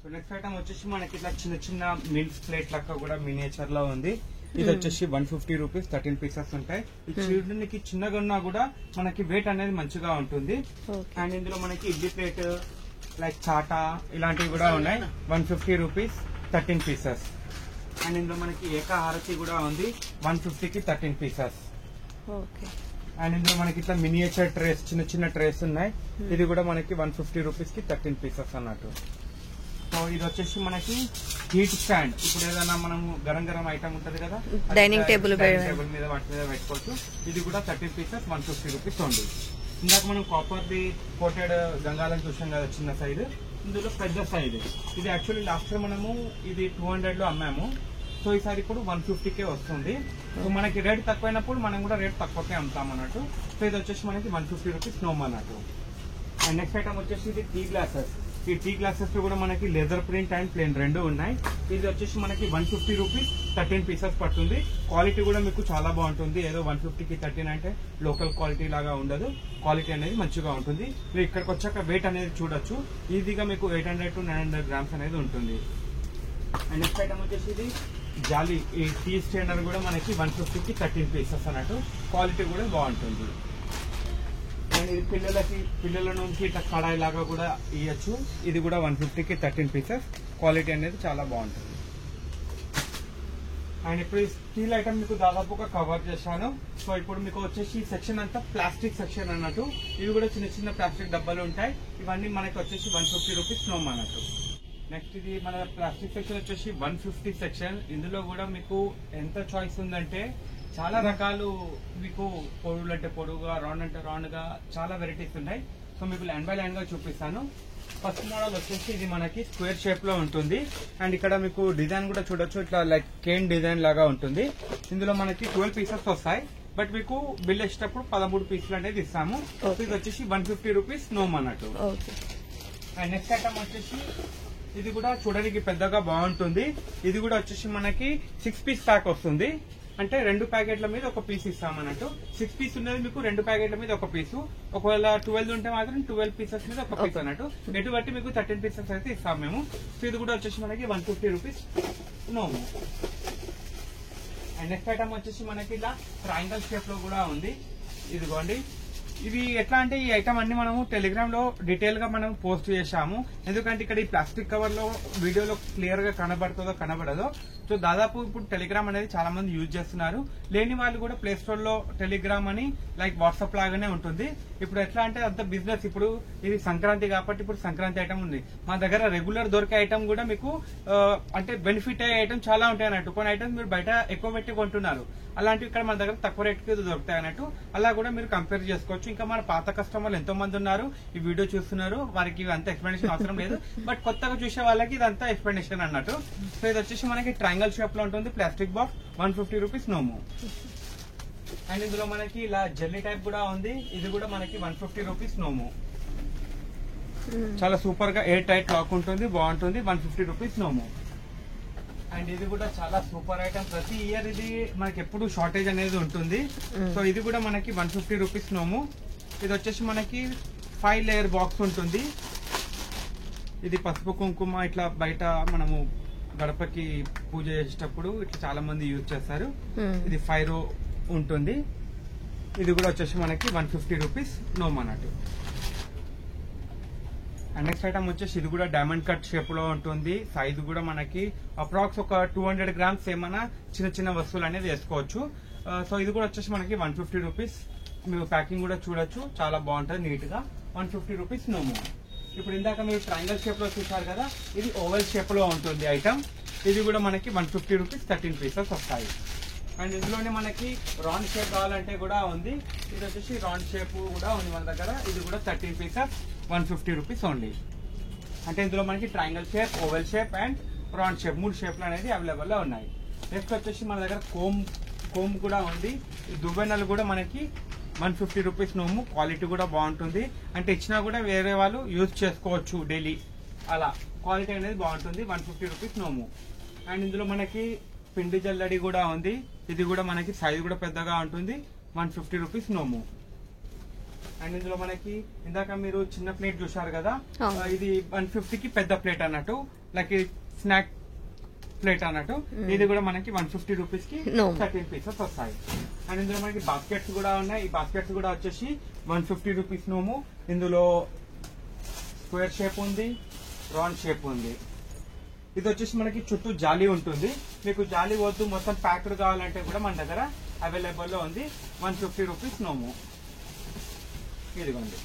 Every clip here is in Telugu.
సో నెక్స్ట్ ఐటమ్ వచ్చేసి మనకి ఇట్లా చిన్న చిన్న మిల్క్ ప్లేట్ లెక్క కూడా మినియేచర్ లో ఉంది. ఇది వచ్చేసి 150 రూపీస్ 13 పీసెస్ ఉంటాయి. ఈ చూడడానికి చిన్నగా ఉన్నా కూడా మనకి వెయిట్ అనేది మంచిగా ఉంటుంది. అండ్ ఇందులో మనకి ఇడ్లీ ప్లేట్ లైక్ చాటా ఇలాంటివి కూడా ఉన్నాయి. 150 రూపీస్ 13 పీసెస్. అండ్ ఇందులో మనకి ఏకాహారతి కూడా ఉంది 150కి 13 పీసెస్. అండ్ ఇందులో మనకి ఇట్లా మినియేచర్ ట్రేస్ చిన్న చిన్న ట్రేస్ ఉన్నాయి. ఇది కూడా మనకి 150 రూపీస్ కి 13 పీసెస్ అన్నట్టు. సో ఇది వచ్చేసి మనకి హీట్ స్టాండ్. ఇప్పుడు ఏదైనా మనం గరం గరం ఐటమ్ ఉంటది కదా, డైనింగ్ టేబుల్ మీద వాటి మీద పెట్టుకోవచ్చు. ఇది కూడా 13 పీసెస్ 150 రూపీస్ ఉంది. ఇందాక మనం కాపర్ ది కోటెడ్ గంగాలం చూసాం కదా చిన్న సైజ్, ఇందులో పెద్ద సైజ్. ఇది యాక్చువల్లీ లాస్ట్ టైం మనము ఇది 200 లో అమ్మాము. సో ఈసారి ఇప్పుడు 150కే వస్తుంది. సో మనకి రేట్ తక్కువైనప్పుడు మనం కూడా రేట్ తక్కువకే అమ్ముతాం అన్నట్టు. సో ఇది వచ్చేసి మనకి 150 రూపీస్ నోమ్ అన్నట్టు. అండ్ నెక్స్ట్ ఐటమ్ వచ్చేసి ఇది టీ గ్లాసెస్. ఈ టీ గ్లాసెస్ లో కూడా మనకి లెదర్ ప్రింట్ అండ్ ప్లేన్ రెండు ఉన్నాయి. ఇది వచ్చేసి మనకి 150 రూపీస్ 13 పీసెస్ పడుతుంది. క్వాలిటీ కూడా మీకు చాలా బాగుంటుంది. ఏదో 150కి 13 అంటే లోకల్ క్వాలిటీ లాగా ఉండదు. క్వాలిటీ అనేది మంచిగా ఉంటుంది. మీరు ఇక్కడికి వచ్చాక వెయిట్ అనేది చూడొచ్చు. ఈజీగా మీకు 800 to 900 గ్రామ్స్ అనేది ఉంటుంది. అండ్ నెక్స్ట్ ఐటమ్ వచ్చేసి ఇది జాలీ. ఈ టీ స్టాండర్ కూడా మనకి 150కి 13 పీసెస్ అన్నట్టు. క్వాలిటీ కూడా బాగుంటుంది. అండ్ ఇది పిల్లల నుంచి ఇట్లా కడాయి లాగా కూడా ఇవ్వచ్చు. ఇది కూడా 150కి 13 పీసెస్. క్వాలిటీ అనేది చాలా బాగుంటుంది. అండ్ ఇప్పుడు ఈ స్టీల్ ఐటమ్ మీకు దాదాపుగా కవర్ చేశాను. సో ఇప్పుడు మీకు వచ్చేసి సెక్షన్ అంతా ప్లాస్టిక్ సెక్షన్ అన్నట్టు. ఇవి కూడా చిన్న చిన్న ప్లాస్టిక్ డబ్బాలు ఉంటాయి. ఇవన్నీ మనకి వచ్చేసి 150 రూపీస్ నోమ్ అన్నట్టు. నెక్స్ట్ ఇది మన ప్లాస్టిక్ సెక్షన్ వచ్చేసి 150 సెక్షన్. ఇందులో కూడా మీకు ఎంత చాయిస్ ఉందంటే చాలా రకాలు. మీకు పొడుగులు అంటే పొడుగుగా, రౌండ్ అంటే రౌండ్ గా చాలా వెరైటీస్ ఉన్నాయి. సో మీకు లైన్ బై లైన్ గా చూపిస్తాను. ఫస్ట్ మోడల్ వచ్చేసి ఇది మనకి స్క్వేర్ షేప్ లో ఉంటుంది. అండ్ ఇక్కడ మీకు డిజైన్ కూడా చూడొచ్చు. ఇట్లా లైక్ కేన్ డిజైన్ లాగా ఉంటుంది. ఇందులో మనకి 12 పీసెస్ వస్తాయి. బట్ మీకు బిల్ వేసేటప్పుడు 13 పీసులు అనేది ఇస్తాము. ఇది వచ్చేసి 150 రూపీస్ నోమ్ అన్నట్టు. అండ్ నెక్స్ట్ ఐటమ్ వచ్చేసి ఇది కూడా చూడడానికి పెద్దగా బాగుంటుంది. ఇది కూడా వచ్చేసి మనకి 6 పీస్ ప్యాక్ వస్తుంది. అంటే 2 ప్యాకెట్ల మీద ఒక పీస్ ఇస్తాం అన్నట్టు. 6 పీస్ ఉన్నది మీకు 2 ప్యాకెట్ల మీద ఒక పీసు. ఒకవేళ 12 ఉంటే మాత్రం 12 పీసెస్ మీద ఒక పీస్ అన్నట్టు. ఎటు బట్టి మీకు 13 పీసెస్ అయితే ఇస్తాం మేము. సో ఇది కూడా వచ్చేసి మనకి 150 రూపీస్ నోము. అండ్ నెక్స్ట్ ఐటమ్ వచ్చేసి మనకి ఇలా ట్రయాంగల్ షేప్ లో కూడా ఉంది. ఇదిగోండి. ఇవి ఎట్లా అంటే ఈ ఐటమ్ అన్ని మనము టెలిగ్రామ్ లో డీటెయిల్ గా మనం పోస్ట్ చేశాము. ఎందుకంటే ఇక్కడ ఈ ప్లాస్టిక్ కవర్ లో వీడియోలో క్లియర్ గా కనబడుతుందో కనబడదో. సో దాదాపు ఇప్పుడు టెలిగ్రామ్ అనేది చాలా మంది యూజ్ చేస్తున్నారు. లేని వాళ్ళు కూడా ప్లే స్టోర్ లో టెలిగ్రామ్ అని లైక్ వాట్సాప్ లాగానే ఉంటుంది. ఇప్పుడు ఎట్లా అంటే అంత బిజినెస్. ఇప్పుడు ఇది సంక్రాంతి కాబట్టి ఇప్పుడు సంక్రాంతి ఐటమ్ ఉంది. మా దగ్గర రెగ్యులర్ దొరికే ఐటమ్ కూడా మీకు అంటే బెనిఫిట్ అయ్యే ఐటమ్ చాలా ఉంటాయి అన్నట్టు. కొన్ని ఐటమ్స్ మీరు బయట ఎక్కువ పెట్టి కొంటున్నారు. అలాంటివి ఇక్కడ మన దగ్గర తక్కువ రేట్ కి దొరుకుతాయి అన్నట్టు. అలా కూడా మీరు కంపేర్ చేసుకోవచ్చు. ఇంకా మన పాత కస్టమర్లు ఎంతో మంది ఉన్నారు, ఈ వీడియో చూస్తున్నారు. వారికి అంత ఎక్స్ప్లెనేషన్ అవసరం లేదు. బట్ కొత్తగా చూసే వాళ్ళకి ఇదంతా ఎక్స్ప్లెనేషన్ అన్నట్టు. సో ఇది వచ్చేసి మనకి ట్రయాంగల్ షేప్ లో ఉంటుంది. ప్లాస్టిక్ బాక్స్ 150 రూపీస్ నోము. అండ్ ఇందులో మనకి ఇలా జెల్లీ టైప్ కూడా ఉంది. ఇది కూడా మనకి 150 రూపీస్ నోము. చాలా సూపర్ గా ఎయిర్ టైట్ లాక్ ఉంటుంది. బాగుంటుంది. 150 రూపీస్ నోము. అండ్ ఇది కూడా చాలా సూపర్ ఐటమ్. ప్రతి ఇయర్ ఇది మనకి ఎప్పుడు షార్టేజ్ అనేది ఉంటుంది. సో ఇది కూడా మనకి 150 రూపీస్ నోము. ఇది వచ్చేసి మనకి 5 లేయర్ బాక్స్ ఉంటుంది. ఇది పసుపు కుంకుమ ఇట్లా బయట మనము గడపకి పూజ చేసేటప్పుడు ఇట్లా చాలా మంది యూజ్ చేస్తారు. ఇది 5 రో ఉంటుంది. ఇది కూడా వచ్చేసి మనకి 150 రూపీస్ నోమ్ అన్నట్టు. అండ్ నెక్స్ట్ ఐటమ్ వచ్చేసి ఇది కూడా డైమండ్ కట్ షేప్ లో ఉంటుంది. సైజ్ కూడా మనకి అప్రాక్స్ ఒక 200 గ్రామ్స్ ఏమైనా చిన్న చిన్న వస్తువులు అనేది వేసుకోవచ్చు. సో ఇది కూడా వచ్చేసి మనకి 150 రూపీస్. మీరు ప్యాకింగ్ కూడా చూడొచ్చు. చాలా బాగుంటుంది నీట్ గా. 150 రూపీస్ నోము. ఇప్పుడు ఇందాక మీరు ట్రయాంగల్ షేప్ లో చూసారు కదా, ఇది ఓవెల్ షేప్ లో ఉంటుంది ఐటమ్. ఇది కూడా మనకి 150 రూపీస్ 13 పీసెస్ వస్తాయి. అండ్ ఇందులోనే మనకి రౌండ్ షేప్ కావాలంటే కూడా ఉంది. ఇది వచ్చేసి రౌండ్ షేప్ కూడా ఉంది మన దగ్గర. ఇది కూడా 13 పీసెస్ 150 రూపీస్ ఓన్లీ. అంటే ఇందులో మనకి triangle shape, oval shape and round shape 3 షేప్లు అనేది అవైలబుల్ లో ఉన్నాయి. నెక్స్ట్ వచ్చేసి మన దగ్గర కోమ్ కూడా ఉంది. ఈ దువ్వెనలు కూడా మనకి 150 రూపీస్ నోము. క్వాలిటీ కూడా బాగుంటుంది. అంటే ఇచ్చినా కూడా వేరే వాళ్ళు యూజ్ చేసుకోవచ్చు డైలీ. అలా క్వాలిటీ అనేది బాగుంటుంది. 150 రూపీస్ నోము. అండ్ ఇందులో మనకి పిండి జల్లడి కూడా ఉంది. ఇది కూడా మనకి సైజ్ కూడా పెద్దగా ఉంటుంది. 150 రూపీస్ నోము. అండ్ ఇందులో మనకి ఇందాక మీరు చిన్న ప్లేట్ చూసారు కదా, ఇది 150 కి పెద్ద ప్లేట్ అన్నట్టు, లైక్ స్నాక్ ప్లేట్ అన్నట్టు. ఇది కూడా మనకి 150 రూపీస్ కి 13 పీసెస్ వస్తాయి. అండ్ ఇందులో మనకి బాస్కెట్స్ కూడా ఉన్నాయి. ఈ బాస్కెట్స్ కూడా వచ్చేసి 150 రూపీస్ నోము. ఇందులో స్క్వేర్ షేప్ ఉంది, రౌండ్ షేప్ ఉంది. ఇది వచ్చేసి మనకి చుట్టూ జాలీ ఉంటుంది. మీకు జాలీ వద్దు మొత్తం ప్యాక్డ్ కావాలంటే కూడా మన దగ్గర అవైలబుల్ లో ఉంది. 150 రూపీస్ నోము. ఇదిగోండి,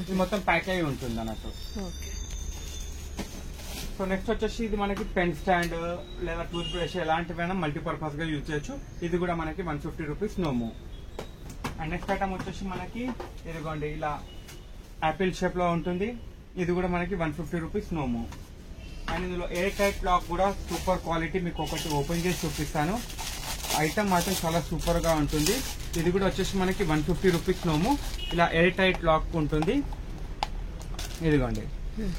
ఇది మొత్తం ప్యాక్ అయి ఉంటుంది అన్నట్టు. సో నెక్స్ట్ వచ్చేసి ఇది మనకి పెన్ స్టాండ్ లేదా టూత్ బ్రష్ ఎలాంటివైనా మల్టీపర్పస్ గా యూజ్ చేయొచ్చు. ఇది కూడా మనకి 150 రూపీస్ నోము. అండ్ నెక్స్ట్ ఐటమ్ వచ్చేసి మనకి ఇదిగోండి ఇలా యాపిల్ షేప్ లో ఉంటుంది. ఇది కూడా మనకి 150 రూపీస్ నోము. అండ్ ఇందులో ఎయిర్ టైట్ లాక్ కూడా సూపర్ క్వాలిటీ. మీకు ఒకటి ఓపెన్ చేసి చూపిస్తాను. ఐటమ్ మాత్రం చాలా సూపర్ గా ఉంటుంది. ఇది కూడా వచ్చేసి మనకి 150 రూపీస్ నోము. ఇలా ఎయిర్ టైట్ లాక్ ఉంటుంది. ఇదిగోండి,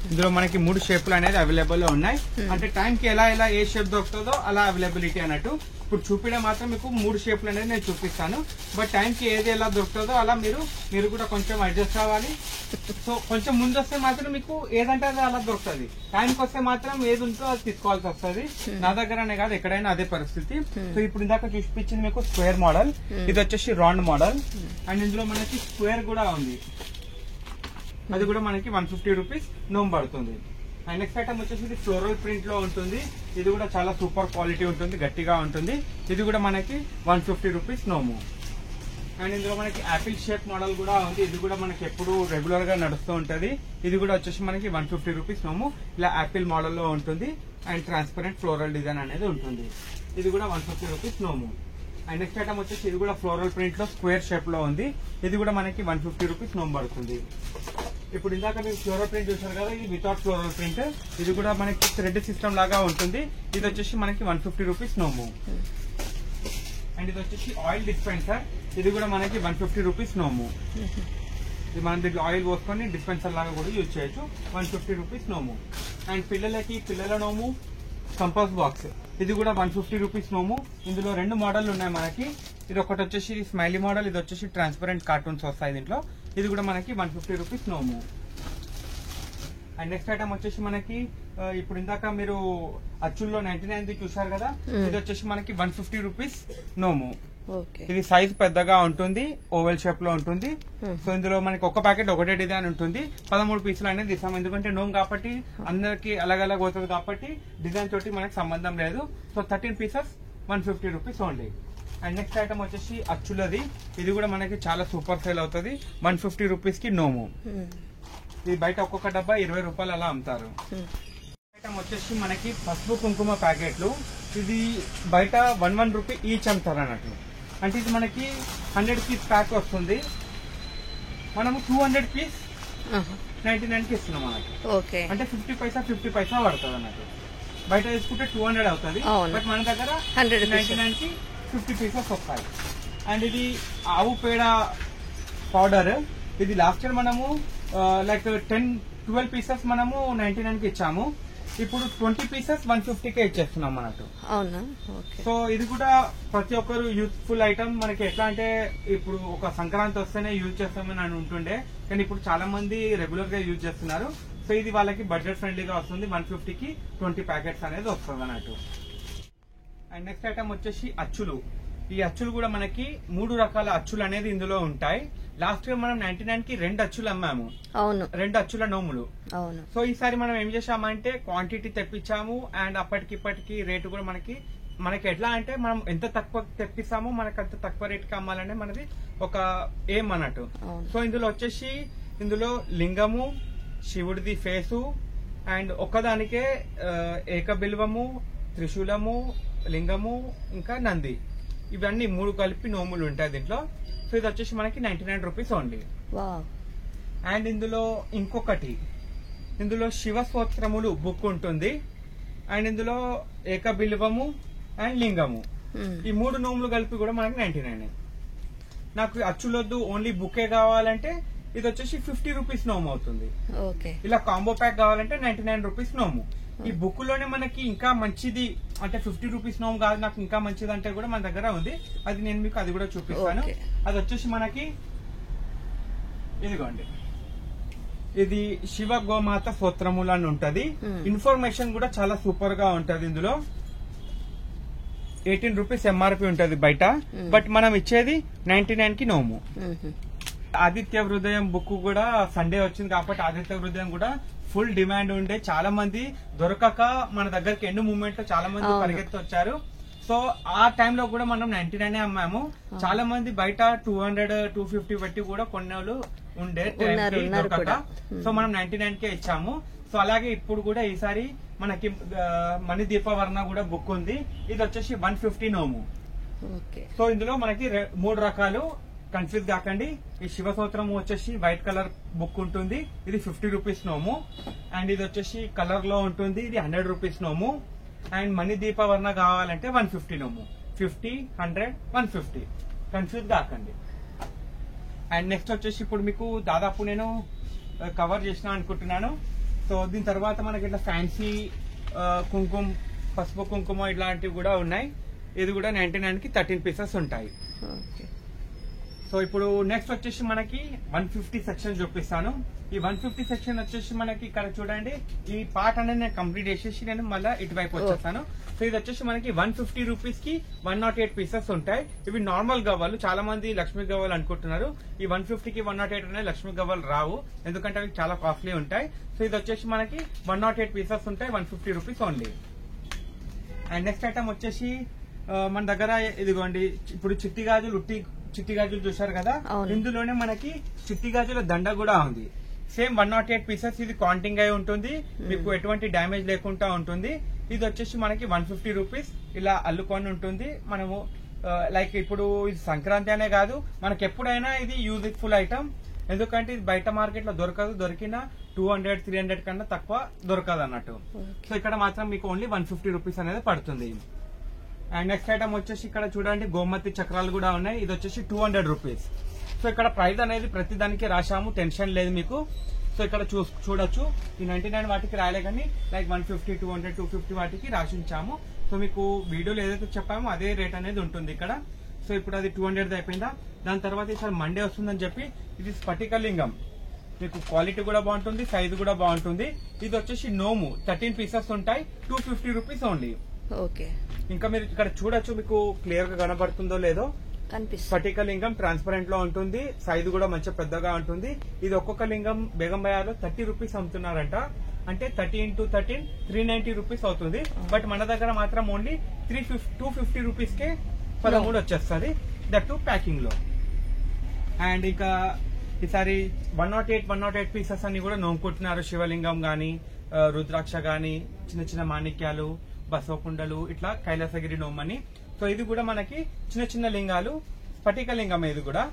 ఇందులో మనకి 3 షేపులు అనేది అవైలబుల్ లో ఉన్నాయి. అంటే టైం కి ఎలా ఏ షేప్ దొరుకుతుందో అలా అవైలబిలిటీ అన్నట్టు. ఇప్పుడు చూపించడం మాత్రం మీకు 3 షేపులు అనేది నేను చూపిస్తాను. బట్ టైం కి ఏది ఎలా దొరుకుతుందో అలా మీరు కూడా కొంచెం అడ్జస్ట్ అవ్వాలి. సో కొంచెం ముందు వస్తే మాత్రం మీకు ఏదంటే అది అలా దొరుకుతుంది. టైంకి వస్తే మాత్రం ఏది ఉంటుందో అది తీసుకోవాల్సి వస్తుంది. నా దగ్గరనే కాదు, ఎక్కడైనా అదే పరిస్థితి. సో ఇప్పుడు ఇందాక చూపించింది మీకు స్క్వేర్ మోడల్, ఇది వచ్చేసి రౌండ్ మోడల్. అండ్ ఇందులో మనకి స్క్వేర్ కూడా ఉంది. అది కూడా మనకి 150 రూపీస్ నోమ్ పడుతుంది. అండ్ నెక్స్ట్ ఐటమ్ వచ్చేసి ఇది ఫ్లోరల్ ప్రింట్ లో ఉంటుంది. ఇది కూడా చాలా సూపర్ క్వాలిటీ ఉంటుంది, గట్టిగా ఉంటుంది. ఇది కూడా మనకి 150 రూపీస్ నోము. అండ్ ఇందులో మనకి యాపిల్ షేప్ మోడల్ కూడా ఉంది. ఇది కూడా మనకి ఎప్పుడు రెగ్యులర్ గా నడుస్తూ ఉంటది. ఇది కూడా వచ్చేసి మనకి 150 రూపీస్ నోము. ఇలా యాపిల్ మోడల్ లో ఉంటుంది. అండ్ ట్రాన్స్పరెంట్ ఫ్లోరల్ డిజైన్ అనేది ఉంటుంది. ఇది కూడా 150 రూపీస్ నోము. అండ్ నెక్స్ట్ ఐటమ్ వచ్చేసి ఇది కూడా ఫ్లోరల్ ప్రింట్ లో స్క్వేర్ షేప్ లో ఉంది. ఇది కూడా మనకి 150 రూపీస్ నోమ్ పడుతుంది. ఇప్పుడు ఇందాక మీరు ఫ్లోరల్ ప్రింట్ చూసారు కదా, ఇది వితౌట్ ఫ్లోరల్ ప్రింట్. ఇది కూడా మనకి థ్రెడ్ సిస్టమ్ లాగా ఉంటుంది. ఇది వచ్చేసి మనకి 150 రూపీస్ నోము. అండ్ ఇది వచ్చేసి ఆయిల్ డిస్పెన్సర్. ఇది కూడా మనకి 150 రూపీస్ నోము. ఇది మనం దీంట్లో ఆయిల్ పోసుకొని డిస్పెన్సర్ లాగా కూడా యూజ్ చేయొచ్చు. 150 రూపీస్ నోము. అండ్ పిల్లల నోము కంపాస్ బాక్స్. ఇది కూడా 150 రూపీస్ నోము. ఇందులో 2 మోడల్ ఉన్నాయి మనకి. ఇది ఒకటి వచ్చేసి స్మైలీ మోడల్, ఇది వచ్చేసి ట్రాన్స్పరెంట్ కార్టూన్స్ వస్తాయి దీంట్లో. ఇది కూడా మనకి 150 రూపీస్ నోము. అండ్ నెక్స్ట్ ఐటమ్ వచ్చేసి మనకి ఇప్పుడు ఇందాక మీరు అచ్చుల్లో 99 చూసారు కదా, ఇది వచ్చేసి మనకి 150 రూపీస్ నోము. ఇది సైజ్ పెద్దగా ఉంటుంది, ఓవెల్ షేప్ లో ఉంటుంది. సో ఇందులో మనకి ఒక ప్యాకెట్ ఒకటే డిజైన్ ఉంటుంది. 13 పీసులు అనేది తీసాం. ఎందుకంటే నోమ్ కాబట్టి అందరికి అలగ్ పోతుంది కాబట్టి డిజైన్ తోటి మనకి సంబంధం లేదు. So 13 pieces 150 rupees only. And next item వచ్చేసి అచ్చులది. ఇది కూడా మనకి చాలా సూపర్ సేల్ అవుతుంది. 150 రూపీస్ కి నోము. ఇది బయట ఒక్కొక్క డబ్బా 20 రూపాయలు అలా అమ్ముతారు. ఐటమ్ వచ్చేసి మనకి పసుపు కుంకుమ ప్యాకెట్లు. ఇది బయట 1 రూపీ ఈచ్ అమ్ముతారు అన్నట్టు. అంటే ఇది మనకి 100 పీస్ ప్యాక్ వస్తుంది. మనము 200 పీస్ 99 కి ఇస్తున్నాం అన్నట్టు. అంటే 50 పైసా పడుతుంది అన్నట్టు. బయట తీసుకుంటే 200 అవుతుంది. బట్ మన దగ్గర 99 కి 50 పీసెస్ వస్తాయి. అండ్ ఇది ఆవు పేడ పౌడర్. ఇది లాస్ట్ ఇయర్ మనము లైక్ 12 పీసెస్ మనము 99 కి ఇచ్చాము. ఇప్పుడు 20 పీసెస్ 150 కే ఇచ్చేస్తున్నాం అన్నట్టు. అవునా? సో ఇది కూడా ప్రతి ఒక్కరు యూస్ఫుల్ ఐటమ్. మనకి ఎట్లా అంటే ఇప్పుడు ఒక సంక్రాంతి వస్తేనే యూజ్ చేస్తామని అని ఉంటుండే, కానీ ఇప్పుడు చాలా మంది రెగ్యులర్ గా యూజ్ చేస్తున్నారు. సో ఇది వాళ్ళకి బడ్జెట్ ఫ్రెండ్లీగా వస్తుంది. 150 కి 20 ప్యాకెట్స్ అనేది వస్తుంది అన్నట్టు. అండ్ నెక్స్ట్ ఐటమ్ వచ్చేసి అచ్చులు. ఈ అచ్చులు కూడా మనకి 3 రకాల అచ్చులు అనేది ఇందులో ఉంటాయి. లాస్ట్ ఇయర్ మనం 99 కి 2 అచ్చులు అమ్మాము. అవును, 2 అచ్చుల నోములు. అవును. సో ఈసారి మనం ఏం చేసామంటే క్వాంటిటీ తెప్పించాము. అండ్ అప్పటికిప్పటికి రేటు కూడా మనకి ఎట్లా అంటే మనం ఎంత తక్కువ తెప్పిస్తామో మనకి అంత తక్కువ రేటుకి అమ్మాలనే మనది ఒక ఏం అన్నట్టు. సో ఇందులో లింగము, శివుడిది ఫేసు, అండ్ ఒక్కదానికే ఏకబిల్వము, త్రిశూలము, లింగము, ఇంకా నంది, ఇవన్నీ 3 కలిపి నోములు ఉంటాయి దీంట్లో. సో ఇది వచ్చేసి మనకి 99 రూపీస్ ఓన్లీ. అండ్ ఇందులో శివ స్తోత్రములు బుక్ ఉంటుంది. అండ్ ఇందులో ఏకబిల్వము అండ్ లింగము, ఈ 3 నోములు కలిపి కూడా మనకి 99. నాకు అచ్చులొద్దు, ఓన్లీ బుకే కావాలంటే ఇది వచ్చేసి 50 రూపీస్ నోము అవుతుంది. ఇలా కాంబో ప్యాక్ కావాలంటే 99 రూపీస్ నోము. ఈ బుక్ లోనే మనకి ఇంకా మంచిది అంటే 50 రూపీస్ నోము కాదు, నాకు ఇంకా మంచిది అంటే కూడా మన దగ్గర ఉంది. అది నేను మీకు అది కూడా చూపిస్తాను. అది వచ్చేసి మనకి ఇదిగోండి, ఇది శివ గోమాత స్తోత్రములు అని ఉంటది. ఇన్ఫర్మేషన్ కూడా చాలా సూపర్ గా ఉంటది. ఇందులో 18 రూపీస్ ఎంఆర్పి ఉంటది బయట, బట్ మనం ఇచ్చేది 99 కి నోము. ఆదిత్య హృదయం బుక్ కూడా సండే వచ్చింది కాబట్టి ఆదిత్య హృదయం కూడా ఫుల్ డిమాండ్ ఉండే, చాలా మంది దొరకక మన దగ్గరికి ఎండ్ మూమెంట్ లో చాలా మంది పరిగెత్తి వచ్చారు. సో ఆ టైంలో కూడా మనం 99 అమ్మాము. చాలా మంది బయట 200, 250 పెట్టి కూడా కొన్నేళ్ళు ఉండే దొరకక, సో మనం 99 కే ఇచ్చాము. సో అలాగే ఇప్పుడు కూడా ఈసారి మనకి మణిదీపవర్ణ కూడా బుక్ ఉంది. ఇది వచ్చేసి 150 నోము. సో ఇందులో మనకి 3 రకాలు, కన్ఫ్యూజ్ కాకండి. ఈ శివ స్తోత్రం వచ్చేసి వైట్ కలర్ బుక్ ఉంటుంది, ఇది 50 రూపీస్ నోము. అండ్ ఇది వచ్చేసి కలర్ లో ఉంటుంది, ఇది 100 రూపీస్ నోము. అండ్ మణిదీపవర్ణ కావాలంటే 150 నోము. 50, 100, 150, కన్ఫ్యూజ్ కాకండి. అండ్ నెక్స్ట్ వచ్చేసి ఇప్పుడు మీకు దాదాపు నేను కవర్ చేసిన అనుకుంటున్నాను. సో దీని తర్వాత మనకి ఇట్లా ఫ్యాన్సీ కుంకుమ, పసుపు కుంకుమ ఇట్లాంటివి కూడా ఉన్నాయి. ఇది కూడా 99 కి 13 పీసెస్ ఉంటాయి. సో ఇప్పుడు నెక్స్ట్ వచ్చేసి మనకి 150 సెక్షన్ చూపిస్తాను. ఈ 150 సెక్షన్ వచ్చేసి మనకి ఇక్కడ చూడండి, ఈ పార్ట్ అనేది నేను కంప్లీట్ చేసేసి నేను మళ్ళీ ఇటువైపు వచ్చేస్తాను. సో ఇది వచ్చేసి మనకి 150 రూపీస్ కి 108 పీసెస్ ఉంటాయి. ఇవి నార్మల్ గవ్వలు, చాలా మంది లక్ష్మీ గవ్వలు అనుకుంటున్నారు. ఈ 150 కి 108 అనేది లక్ష్మీ గవ్వలు రావు, ఎందుకంటే అవి చాలా కాస్ట్లీ ఉంటాయి. సో ఇది వచ్చేసి మనకి 108 పీసెస్ ఉంటాయి, 150 rupees only. And next item వచ్చేసి మన దగ్గర ఇదిగోండి, ఇప్పుడు చిట్టి గాజులు చూశారు కదా, ఇందులోనే మనకి చిట్టి గాజుల దండ కూడా ఉంది. సేమ్ 108 పీసెస్, ఇది కౌంటింగ్ అయి ఉంటుంది, మీకు ఎటువంటి డ్యామేజ్ లేకుండా ఉంటుంది. ఇది వచ్చేసి మనకి 150 రూపీస్ ఇలా అల్లుకొని ఉంటుంది. మనము లైక్ ఇప్పుడు ఇది సంక్రాంతి అనే కాదు, మనకి ఎప్పుడైనా ఇది యూజ్ఫుల్ ఐటమ్, ఎందుకంటే ఇది బయట మార్కెట్ లో దొరకదు, దొరికిన 200, 300 కన్నా తక్కువ దొరకదు అన్నట్టు. సో ఇక్కడ మాత్రం మీకు ఓన్లీ 150 రూపీస్ అనేది పడుతుంది. అండ్ నెక్స్ట్ ఐటమ్ వచ్చేసి ఇక్కడ చూడండి, గోమతి చక్రాలు కూడా ఉన్నాయి. ఇది వచ్చేసి 200 రూపీస్. సో ఇక్కడ ప్రైస్ అనేది ప్రతి దానికి రాశాము, టెన్షన్ లేదు మీకు. సో ఇక్కడ చూడొచ్చు, ఈ 99 వాటికి రాయలే కానీ లైక్ 150, 200, 250 వాటికి రాసి ఉంచాము. సో మీకు వీడియోలో ఏదైతే చెప్పామో అదే రేట్ అనేది ఉంటుంది ఇక్కడ. సో ఇప్పుడు అది 200 అయిపోయిందా. దాని తర్వాత ఈసారి మండే వస్తుందని చెప్పి ఇది స్ఫటికలింగం, మీకు క్వాలిటీ కూడా బాగుంటుంది, సైజు కూడా బాగుంటుంది. ఇది వచ్చేసి నోము 13 పీసెస్ ఉంటాయి, 250 రూపీస్ ఓన్లీ. ఓకే, ఇంకా మీరు ఇక్కడ చూడొచ్చు, మీకు క్లియర్ గా కనబడుతుందో లేదో. స్ఫటిక లింగం ట్రాన్స్పరెంట్ లో ఉంటుంది, సైజు కూడా మంచి పెద్దగా ఉంటుంది. ఇది ఒక్కొక్క లింగం బేగం బజార్ లో 30 రూపీస్ అమ్ముతున్నారంట, అంటే 30 into 13 390 రూపీస్ అవుతుంది. బట్ మన దగ్గర మాత్రం ఓన్లీ 250 రూపీస్ కే 13 వచ్చేస్తుంది, దట్ టు ప్యాకింగ్ లో. అండ్ ఇంకా ఈసారి 108 పీసెస్ అన్ని కూడా నోముకుంటున్నారు. శివలింగం గాని, రుద్రాక్ష గాని, చిన్న చిన్న మాణిక్యాలు, బసవకుండలు, ఇట్లా కైలాసగిరి నోమని. సో ఇది కూడా మనకి చిన్న చిన్న లింగాలు, స్ఫటిక లింగం. ఇది కూడా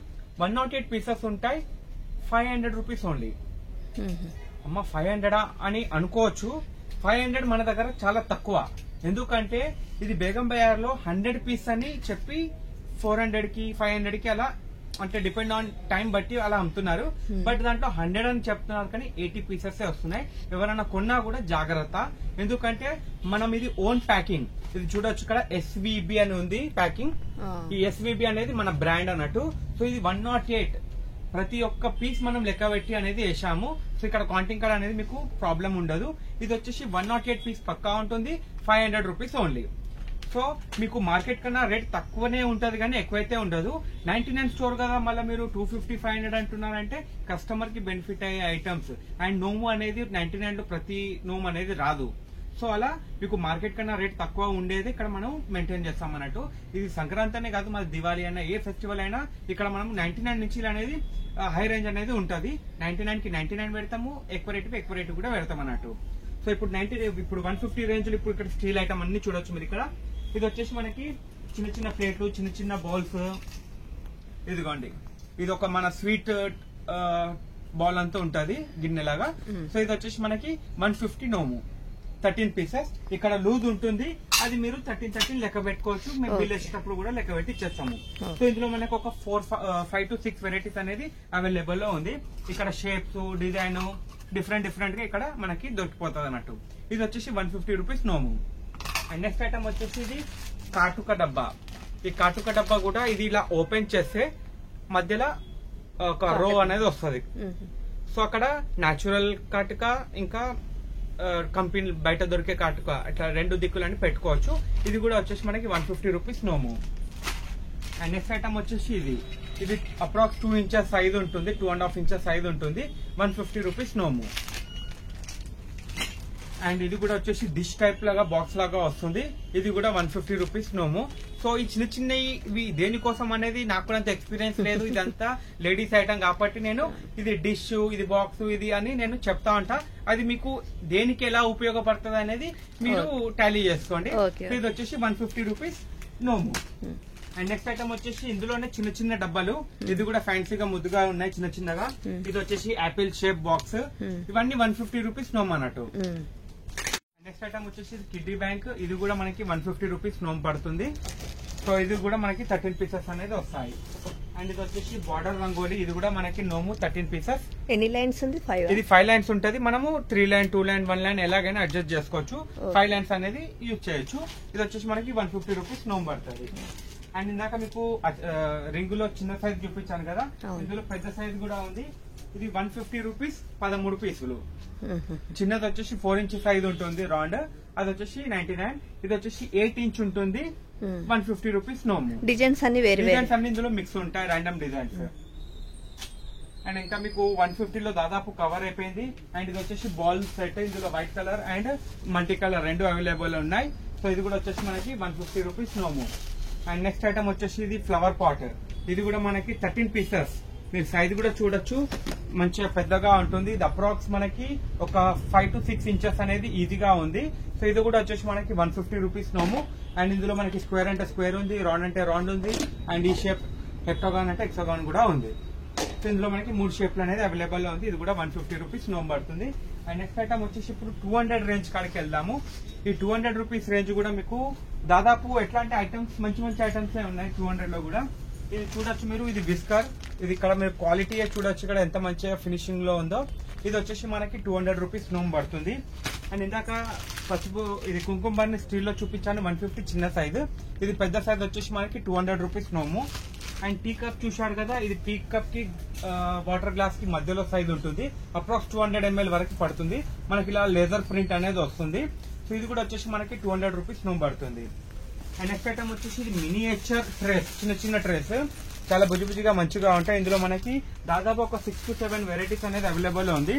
108 పీసెస్ ఉంటాయి, 500 రూపీస్ ఓన్లీ. అమ్మ 500 అని అనుకోవచ్చు, 500 మన దగ్గర చాలా తక్కువ, ఎందుకంటే ఇది బేగం బజార్ లో 100 పీస్ అని చెప్పి 400 కి 500 కి అలా, అంటే డిపెండ్ ఆన్ టైం బట్టి అలా అమ్ముతున్నారు. బట్ దాంట్లో 100 అని చెప్తున్నారు కానీ 80 పీసెస్ వస్తున్నాయి. ఎవరైనా కొన్నా కూడా జాగ్రత్త, ఎందుకంటే మనం ఇది ఓన్ ప్యాకింగ్. ఇది చూడొచ్చు, ఇక్కడ SVB అని ఉంది ప్యాకింగ్. ఈ SVB అనేది మన బ్రాండ్ అన్నట్టు. సో ఇది 108 ప్రతి ఒక్క పీస్ మనం లెక్క పెట్టి అనేది వేసాము. సో ఇక్కడ కౌంటింగ్ కార్డ్ అనేది మీకు ప్రాబ్లం ఉండదు. ఇది వచ్చేసి 108 పీస్ పక్కా ఉంటుంది, 500 రూపీస్ ఓన్లీ. సో మీకు మార్కెట్ కన్నా రేట్ తక్కువనే ఉంటది కానీ ఎక్కువైతే ఉండదు. 99 స్టోర్ కదా, మళ్ళీ మీరు 250, 500 అంటున్నారంటే కస్టమర్ కి బెనిఫిట్ అయ్యే ఐటమ్స్. అండ్ నోము అనేది 99 లో ప్రతి నోము అనేది రాదు. సో అలా మీకు మార్కెట్ కన్నా రేట్ తక్కువ ఉండేది ఇక్కడ మనం మెయింటైన్ చేస్తాం అన్నట్టు. ఇది సంక్రాంతి అనే కాదు, మన దివాళీ అయినా ఏ ఫెస్టివల్ అయినా ఇక్కడ మనం 99 నుంచి అనేది హై రేంజ్ అనేది ఉంటది. 99 కి 99 పెడతాము, ఎక్కువ రేటు కూడా పెడతాం అన్నట్టు. సో ఇప్పుడు 150 రేంజ్ లో ఇప్పుడు ఇక్కడ స్టీల్ ఐటమ్ అన్ని చూడొచ్చు మీరు ఇక్కడ. ఇది వచ్చేసి మనకి చిన్న చిన్న ప్లేట్లు, చిన్న చిన్న బౌల్స్. ఇదిగోండి, ఇది ఒక మన స్వీట్ బౌల్ అంతా ఉంటది గిన్నెలాగా. సో ఇది వచ్చేసి మనకి 150 నోము, 13 పీసెస్. ఇక్కడ లూజ్ ఉంటుంది, అది మీరు 13 లెక్క పెట్టుకోవచ్చు. మేము బిల్ వేసేటప్పుడు కూడా లెక్క పెట్టి ఇచ్చేస్తాము. సో ఇందులో మనకు ఒక 5 to 6 వెరైటీస్ అనేది అవైలబుల్ లో ఉంది. ఇక్కడ షేప్స్, డిజైన్ డిఫరెంట్ గా ఇక్కడ మనకి దొరికిపోతుంది అన్నట్టు. ఇది వచ్చేసి 150 రూపీస్ నోము. అండ్ నెక్స్ట్ ఐటమ్ వచ్చేసి ఇది కాటుక డబ్బా. ఈ కాటుక డబ్బా కూడా ఇది ఇలా ఓపెన్ చేస్తే మధ్యలో ఒక రో అనేది వస్తుంది. సో అక్కడ న్యాచురల్ కాటుక ఇంకా కంపెనీ బయట దొరికే కాటుక అట్లా 2 దిక్కులని పెట్టుకోవచ్చు. ఇది కూడా వచ్చేసి మనకి 150 రూపీస్ నోము. అండ్ నెక్స్ట్ ఐటమ్ వచ్చేసి ఇది అప్రాక్స్ 2 ఇంచెస్ సైజ్ ఉంటుంది, 2.5 ఇంచెస్ సైజ్ ఉంటుంది, 150 రూపీస్ నోము. అండ్ ఇది కూడా వచ్చేసి డిష్ టైప్ లాగా బాక్స్ లాగా వస్తుంది, ఇది కూడా 150 రూపీస్ నోము. సో ఈ చిన్న చిన్నవి దేనికోసం అనేది నాకు కూడా అంత ఎక్స్పీరియన్స్ లేదు, ఇదంతా లేడీస్ ఐటమ్ కాబట్టి నేను ఇది డిష్, ఇది బాక్స్, ఇది అని నేను చెప్తా ఉంటా. అది మీకు దేనికి ఎలా ఉపయోగపడుతుంది అనేది మీరు టాలీ చేసుకోండి. ఇది వచ్చేసి 150 రూపీస్ నోము. అండ్ నెక్స్ట్ ఐటమ్ వచ్చేసి ఇందులోనే చిన్న చిన్న డబ్బాలు, ఇది కూడా ఫ్యాన్సీగా ముద్దుగా ఉన్నాయి చిన్న చిన్నగా. ఇది వచ్చేసి యాపిల్ షేప్ బాక్స్, ఇవన్నీ 150 రూపీస్ నోమ్ అన్నట్టు. నెక్స్ట్ ఐటమ్ వచ్చేసి కిడ్డీ బ్యాంక్, ఇది కూడా మనకి 150 రూపీస్ నోమ్ పడుతుంది. సో ఇది కూడా మనకి 13 పీసెస్ అనేది వస్తాయి. అండ్ ఇది వచ్చేసి బార్డర్ రంగోలీ, ఇది కూడా మనకి నోము 13 పీసెస్. ఎన్ని లైన్స్ ఉంది? 5. ఇది 5 లైన్స్ ఉంటది. మనము 3 లైన్, 2 లైన్, 1 లైన్ ఎలాగైనా అడ్జస్ట్ చేసుకోవచ్చు. 5 లైన్స్ అనేది యూజ్ చేయొచ్చు. ఇది వచ్చేసి మనకి 150 రూపీస్ నోమ్ పడుతుంది. అండ్ ఇందాక మీకు రింగులో చిన్న సైజ్ చూపించాను కదా, ఇందులో పెద్ద సైజ్ కూడా ఉంది. ఇది 150 రూపీస్ 13 పీసులు. చిన్నది వచ్చేసి 4 ఇంచ్ సైజ్ ఉంటుంది రౌండ్, అది వచ్చేసి 99. ఇది వచ్చేసి 8 ఇంచ్ ఉంటుంది, 150 రూపీస్ నోము. డిజైన్స్ అన్ని వేరే డిజైన్స్ అన్ని ఇందులో మిక్స్ ఉంటాయి, ర్యాండమ్ డిజైన్స్. అండ్ ఇంకా మీకు 150 లో దాదాపు కవర్ అయిపోయింది. అండ్ ఇది వచ్చేసి బాల్ సెట్, ఇందులో white colour and multi colour 2 available ఉన్నాయి. సో ఇది కూడా వచ్చేసి మనకి 150 రూపీస్ నోము. అండ్ నెక్స్ట్ ఐటమ్ వచ్చేసి ఇది ఫ్లవర్ పాట్, ఇది కూడా మనకి 13 పీసెస్. మీరు సైజ్ కూడా చూడొచ్చు, మంచిగా పెద్దగా ఉంటుంది. ఇది అప్రాక్స్ మనకి ఒక 5 to 6 ఇంచెస్ అనేది ఈజీగా ఉంది. సో ఇది కూడా వచ్చేసి మనకి 150 రూపీస్ నోము. అండ్ ఇందులో మనకి స్క్వేర్ అంటే స్క్వేర్ ఉంది, రౌండ్ అంటే రౌండ్ ఉంది, అండ్ ఈ షేప్ హెక్టాగాన్ అంటే హెక్సాగాన్ కూడా ఉంది. సో ఇందులో మనకి 3 షేప్లు అనేది అవైలబుల్ ఉంది. ఇది కూడా 150 రూపీస్ నోమ్ పడుతుంది. అండ్ నెక్స్ట్ ఐటమ్ వచ్చేసి ఇప్పుడు 200 రేంజ్ కాడికి వెళ్దాము. ఈ 200 రూపీస్ రేంజ్ కూడా మీకు దాదాపు ఎట్లాంటి ఐటమ్స్, మంచి మంచి ఐటమ్స్ ఉన్నాయి 200 లో కూడా. ఇది చూడొచ్చు మీరు, ఇది విస్కర్, ఇది ఇక్కడ మీరు క్వాలిటీ చూడొచ్చు ఇక్కడ ఎంత మంచిగా ఫినిషింగ్ లో ఉందో. ఇది వచ్చేసి మనకి 200 రూపీస్ నోమ్ పడుతుంది. అండ్ ఇందాక పసుపు, ఇది కుంకుమ బర్ని స్టీల్ లో చూపించాను, 150 చిన్న సైజు. ఇది పెద్ద సైజ్ వచ్చేసి మనకి 200 రూపీస్ నోము. అండ్ టీ కప్ చూశారు కదా, ఇది టీ కప్ కి వాటర్ గ్లాస్ కి మధ్యలో సైజ్ ఉంటుంది, అప్రాక్స్ 200 ml వరకు పడుతుంది. మనకి ఇలా లేజర్ ప్రింట్ అనేది వస్తుంది. సో ఇది కూడా వచ్చేసి మనకి 200 రూపీస్ నోమ్ పడుతుంది. అండ్ నెక్స్ట్ ఐటమ్ వచ్చేసి ఇది మినియేచర్ ట్రేస్, చిన్న చిన్న ట్రేస్, చాలా బుజ్జిగా మంచిగా ఉంటాయి. ఇందులో మనకి దాదాపు ఒక 6 to 7 వెరైటీస్ అనేది అవైలబుల్ ఉంది.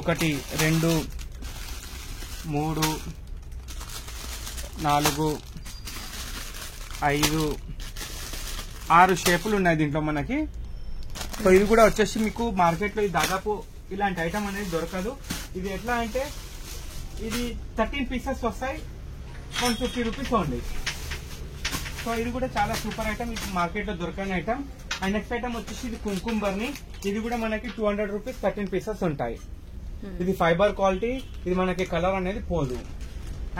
1 2 3 4 5 6 షేపులు ఉన్నాయి దీంట్లో మనకి. సో ఇది కూడా వచ్చేసి మీకు మార్కెట్ లో దాదాపు ఇలాంటి ఐటమ్ అనేది దొరకదు. ఇది ఎట్లా అంటే ఇది 13 పీసెస్ వస్తాయి, 150 రూపీస్ ఓన్లీ. సో ఇది కూడా చాలా సూపర్ ఐటమ్, ఇది మార్కెట్ లో దొరకని ఐటమ్. అండ్ నెక్స్ట్ ఐటమ్ వచ్చేసి ఇది కుంకుమ బర్ని, ఇది కూడా మనకి 200 రూపీస్ 13 పీసెస్ ఉంటాయి. ఇది ఫైబర్ క్వాలిటీ, ఇది మనకి కలర్ అనేది పోదు.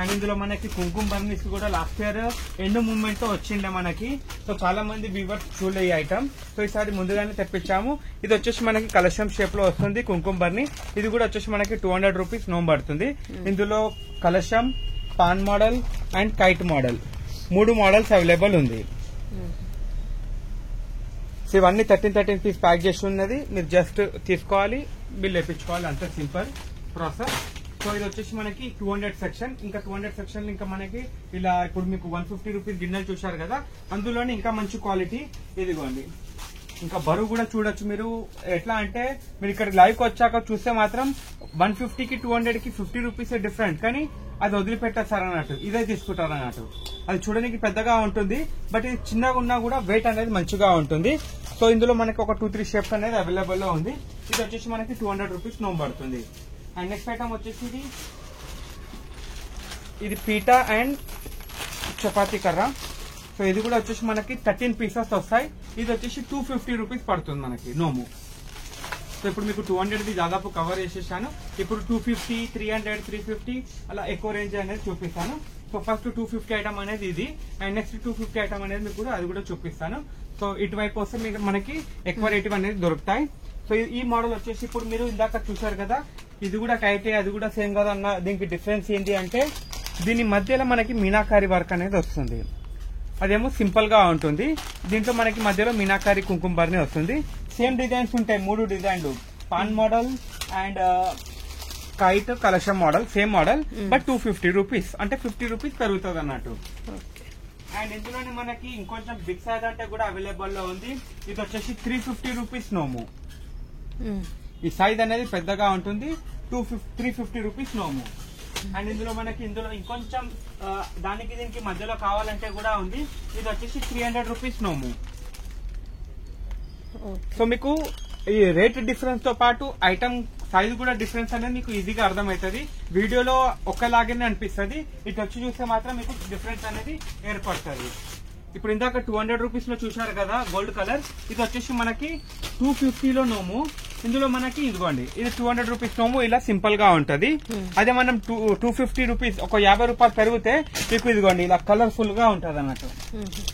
అండ్ ఇందులో మనకి కుంకుమ బర్నీస్ కూడా లాస్ట్ ఇయర్ ఎండ్ మూవ్మెంట్ తో వచ్చిండే మనకి. సో చాలా మంది వ్యూవర్స్ చూడలే ఈ ఐటమ్, సో ఈసారి ముందుగానే తెప్పించాము. ఇది వచ్చేసి మనకి కలశం షేప్ లో వస్తుంది కుంకుమ బర్ని, ఇది కూడా వచ్చేసి మనకి 200 రూపీస్ నోమ్ పడుతుంది. ఇందులో కలశం, pan model and kite model 3 models available ఉంది. సో ఇవన్నీ 13 పీస్ ప్యాక్ చేసి ఉన్నది, మీరు జస్ట్ తీసుకోవాలి, బిల్ వేయించుకోవాలి, అంత సింపుల్ ప్రాసెస్. సో ఇది వచ్చేసి మనకి 200 సెక్షన్. ఇంకా 200 సెక్షన్ ఇంకా మనకి ఇలా ఇప్పుడు మీకు 150 రూపీస్ గిన్నెలు చూశారు కదా, అందులోనే ఇంకా మంచి క్వాలిటీ ఇదిగోండి. ఇంకా బరువు కూడా చూడొచ్చు మీరు. ఎట్లా అంటే మీరు ఇక్కడ లైవ్ వచ్చాక చూస్తే మాత్రం 150కి 200కి 50 రూపీస్ డిఫరెంట్, కానీ అది వదిలిపెట్టేస్తారు అన్నట్టు, ఇదే తీసుకుంటారు అన్నట్టు. అది చూడడానికి పెద్దగా ఉంటుంది, బట్ ఇది చిన్నగా ఉన్నా కూడా వెయిట్ అనేది మంచిగా ఉంటుంది. సో ఇందులో మనకి ఒక 2-3 షేప్స్ అనేది అవైలబుల్ లో ఉంది. ఇది వచ్చేసి మనకి 200 రూపీస్ నోమ్ పడుతుంది. అండ్ నెక్స్ట్ ఐటమ్ వచ్చేసి ఇది పీటా అండ్ చపాతీ కర్ర. సో ఇది కూడా వచ్చేసి మనకి 13 పీసెస్ వస్తాయి. ఇది వచ్చేసి 250 రూపీస్ పడుతుంది మనకి నోము. సో ఇప్పుడు మీకు 200ది దాదాపు కవర్ చేసేసాను. ఇప్పుడు 250, 300, 350 అలా ఎక్కువ రేంజ్ అనేది చూపిస్తాను. సో ఫస్ట్ 250 ఐటమ్ అనేది ఇది, అండ్ నెక్స్ట్ 250 ఐటమ్ అనేది మీకు కూడా అది కూడా చూపిస్తాను. సో ఇటువైపు వస్తే మీకు మనకి ఎక్కువ రేట్ అనేది దొరుకుతాయి. సో ఈ మోడల్ వచ్చేసి ఇప్పుడు మీరు ఇందాక చూసారు కదా, ఇది కూడా కైటే, అది కూడా సేమ్ కదా అన్న. దీనికి డిఫరెన్స్ ఏంటి అంటే దీని మధ్యలో మనకి మీనాకారి వర్క్ అనేది వస్తుంది, అదేమో సింపుల్ గా ఉంటుంది. దీంట్లో మనకి మధ్యలో మీనాకారి కుంకుమ బర్ని వస్తుంది. సేమ్ డిజైన్స్ ఉంటాయి, 3 డిజైన్లు, పాన్ మోడల్ అండ్ కైట్ కలశం model, same model but 250 rupees, అంటే 50 రూపీస్ పెరుగుతుంది అన్నట్టు. అండ్ ఇందులోనే మనకి ఇంకొంచెం బిగ్ సైజ్ అంటే కూడా అవైలబుల్ లో ఉంది. ఇది వచ్చేసి 350 రూపీస్ నోము. ఈ సైజ్ అనేది పెద్దగా ఉంటుంది, 350 రూపీస్ నోము. అండ్ ఇందులో ఇంకొంచెం దానికి దీనికి మధ్యలో కావాలంటే కూడా ఉంది. ఇది వచ్చేసి 300 రూపీస్ నోము. సో మీకు ఈ రేట్ డిఫరెన్స్ తో పాటు ఐటమ్ సైజ్ కూడా డిఫరెన్స్ అనేది మీకు ఈజీగా అర్థమవుతుంది. వీడియోలో ఒక్కలాగానే అనిపిస్తుంది, ఇటు వచ్చి చూస్తే మాత్రం మీకు డిఫరెన్స్ అనేది ఏర్పడుతుంది. ఇప్పుడు ఇందాక 200 రూపీస్ లో చూసారు కదా గోల్డ్ కలర్, ఇది వచ్చేసి మనకి 250 లో నోము. ఇందులో మనకి ఇదిగోండి, ఇది 200 రూపీస్ నోము, ఇలా సింపుల్ గా ఉంటది. అదే మనం 250 రూపీస్ ఒక 50 రూపాయలు పెరిగితే మీకు ఇదిగోండి ఇలా కలర్ఫుల్ గా ఉంటది అన్నట్టు.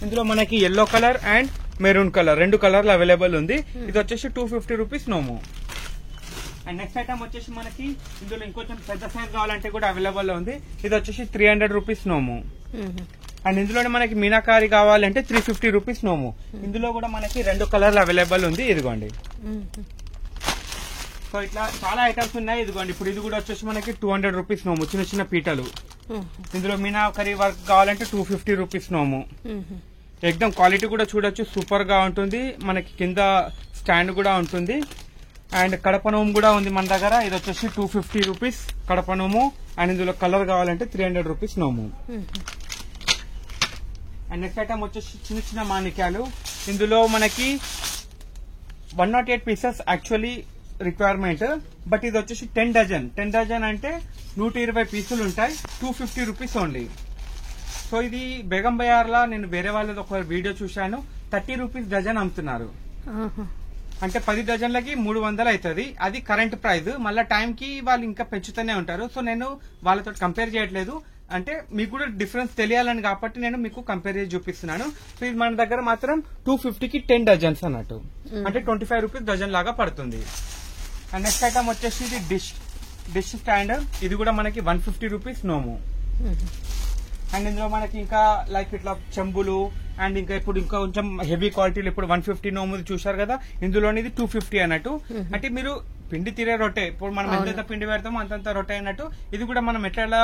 ఇందులో మనకి yellow colour and maroon colour 2 కలర్లు అవైలబుల్ ఉంది. ఇది వచ్చేసి 250 రూపీస్ నోము. అండ్ నెక్స్ట్ ఐటమ్ వచ్చేసి మనకి ఇందులో ఇంకొంచెం పెద్ద సైజ్ కావాలంటే కూడా అవైలబుల్ లో ఉంది. ఇది వచ్చేసి 300 రూపీస్ నోము. అండ్ ఇందులోనే మనకి మీనాకారి కావాలంటే 350 రూపీస్ నోము. ఇందులో కూడా మనకి 2 కలర్లు అవైలబుల్ ఉంది. ఇదిగోండి, సో ఇట్లా చాలా ఐటమ్స్ ఉన్నాయి. ఇదిగోండి, ఇప్పుడు ఇది కూడా వచ్చేసి మనకి 200 రూపీస్ నోము, చిన్న చిన్న పీటలు. ఇందులో మీనాకారి వర్క్ కావాలంటే 250 రూపీస్ నోము. ఎక్దమ్ క్వాలిటీ కూడా చూడొచ్చు, సూపర్ గా ఉంటుంది. మనకి కింద స్టాండ్ కూడా ఉంటుంది. అండ్ కడప నోము కూడా ఉంది మన దగ్గర. ఇది వచ్చేసి 250 రూపీస్ కడప నోము. అండ్ ఇందులో కలర్ కావాలంటే 300 రూపీస్ నోము. అండ్ నెక్స్ట్ ఐటమ్ వచ్చేసి చిన్న చిన్న మాణిక్యాలు. ఇందులో మనకి 108 పీసెస్ యాక్చువల్లీ రిక్వైర్మెంట్, బట్ ఇది వచ్చేసి 10 డజన్. 10 డజన్ అంటే 120 పీసులు ఉంటాయి, 250 రూపీస్ ఓన్లీ. సో ఇది బేగం బజార్లో నేను వేరే వాళ్ళది ఒక వీడియో చూశాను, 30 రూపీస్ డజన్ అమ్ముతున్నారు. అంటే 10 డజన్లకి 300 అవుతుంది. అది కరెంట్ ప్రైస్. మళ్ళీ టైంకి వాళ్ళు ఇంకా పెంచుతూనే ఉంటారు. సో నేను వాళ్ళతో కంపేర్ చేయట్లేదు, అంటే మీకు కూడా డిఫరెన్స్ తెలియాలని కాబట్టి నేను మీకు కంపేర్ చేసి చూపిస్తున్నాను. సో ఇది మన దగ్గర మాత్రం 250కి 10 డజన్స్ అన్నట్టు, అంటే 25 రూపీస్ డజన్ లాగా పడుతుంది. అండ్ నెక్స్ట్ ఐటమ్ వచ్చేసి ఇది డిష్ స్టాండ్. ఇది కూడా మనకి 150 రూపీస్ నోము. అండ్ ఇందులో మనకి ఇంకా లైక్ ఇట్లా చెంబులు అండ్ ఇంకా ఇప్పుడు ఇంకా కొంచెం హెవీ క్వాలిటీలు ఇప్పుడు 150 నోము చూసారు కదా, ఇందులోనిది 250 అన్నట్టు. అంటే మీరు పిండి తీరే రొట్టె, ఇప్పుడు మనం ఎంతెంత పిండి పెడతామో అంతంత రొట్టె అన్నట్టు. ఇది కూడా మనం ఎట్లా